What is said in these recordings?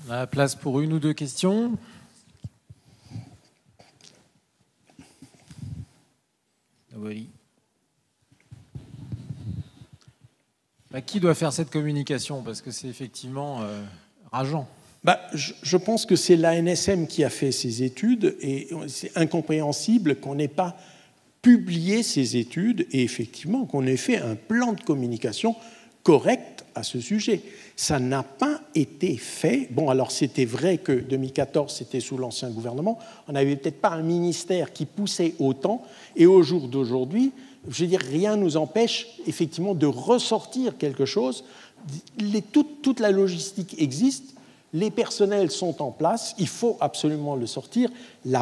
On a la place pour une ou deux questions. Oui. Qui doit faire cette communication? Parce que c'est effectivement rageant. Je pense que c'est l'ANSM qui a fait ces études et c'est incompréhensible qu'on n'ait pas publié ces études et effectivement qu'on ait fait un plan de communication correct à ce sujet. Ça n'a pas été fait. Bon, alors c'était vrai que 2014, c'était sous l'ancien gouvernement. On n'avait peut-être pas un ministère qui poussait autant. Et au jour d'aujourd'hui, je veux dire, rien ne nous empêche effectivement de ressortir quelque chose. Toute la logistique existe, les personnels sont en place, il faut absolument le sortir. Le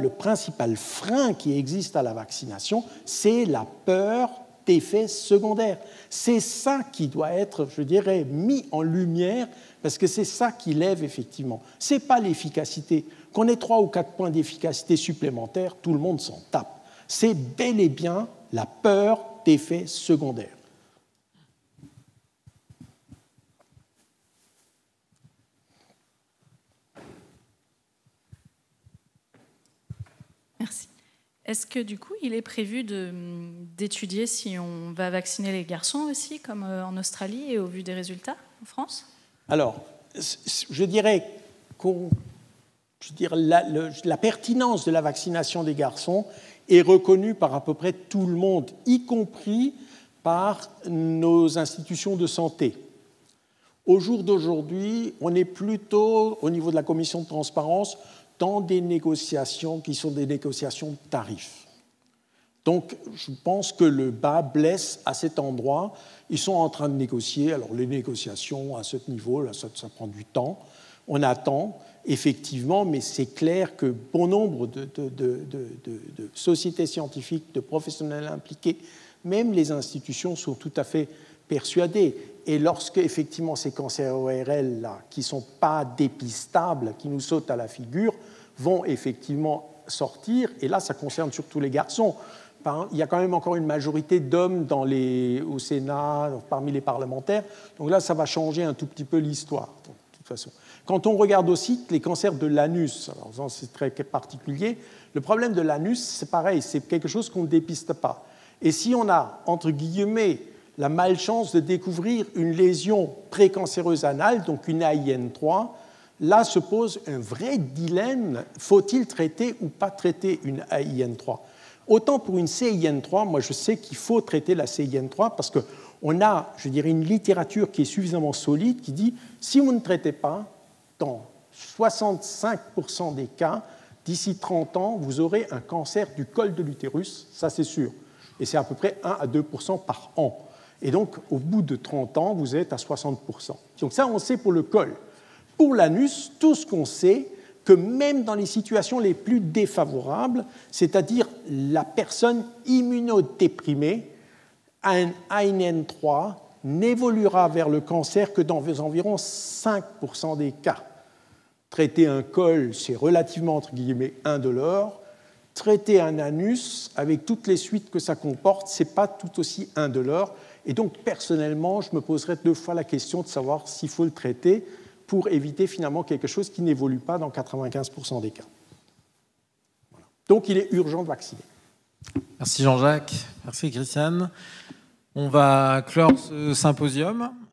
principal frein qui existe à la vaccination, c'est la peur d'effets secondaires. C'est ça qui doit être, je dirais, mis en lumière, parce que c'est ça qui lève effectivement. Ce n'est pas l'efficacité. Qu'on ait 3 ou 4 points d'efficacité supplémentaires, tout le monde s'en tape. C'est bel et bien la peur d'effets secondaires. Merci. Est-ce que du coup, il est prévu d'étudier si on va vacciner les garçons aussi, comme en Australie, et au vu des résultats en France? Alors, je dirais la pertinence de la vaccination des garçons est reconnue par à peu près tout le monde, y compris par nos institutions de santé. Au jour d'aujourd'hui, on est plutôt, au niveau de la commission de transparence, dans des négociations qui sont des négociations de tarifs. Donc, je pense que le bas blesse à cet endroit. Ils sont en train de négocier. Alors, les négociations à ce niveau, là, ça prend du temps. On attend, effectivement, mais c'est clair que bon nombre de sociétés scientifiques, de professionnels impliqués, même les institutions sont tout à fait persuadées. Et lorsque, effectivement, ces cancers ORL, là, qui ne sont pas dépistables, qui nous sautent à la figure, vont effectivement sortir, et là, ça concerne surtout les garçons. Il y a quand même encore une majorité d'hommes au Sénat, parmi les parlementaires, donc là, ça va changer un tout petit peu l'histoire, de toute façon. Quand on regarde aussi les cancers de l'anus, alors c'est très particulier, le problème de l'anus, c'est pareil, c'est quelque chose qu'on ne dépiste pas. Et si on a, entre guillemets, la malchance de découvrir une lésion précancéreuse anale, donc une AIN3, là se pose un vrai dilemme, faut-il traiter ou pas traiter une AIN3 ? Autant pour une CIN3, moi je sais qu'il faut traiter la CIN3 parce qu'on a, je dirais, une littérature qui est suffisamment solide qui dit si vous ne traitez pas, dans 65% des cas, d'ici 30 ans, vous aurez un cancer du col de l'utérus, ça c'est sûr. Et c'est à peu près 1 à 2% par an. Et donc, au bout de 30 ans, vous êtes à 60%. Donc ça, on sait pour le col. Pour l'anus, tout ce qu'on sait, que même dans les situations les plus défavorables, c'est-à-dire la personne immunodéprimée, un ANN3 n'évoluera vers le cancer que dans environ 5% des cas. Traiter un col, c'est relativement, entre guillemets, indolore. Traiter un anus, avec toutes les suites que ça comporte, ce n'est pas tout aussi indolore. Et donc, personnellement, je me poserais 2 fois la question de savoir s'il faut le traiter pour éviter finalement quelque chose qui n'évolue pas dans 95% des cas. Voilà. Donc, il est urgent de vacciner. Merci Jean-Jacques, merci Christiane. On va clore ce symposium.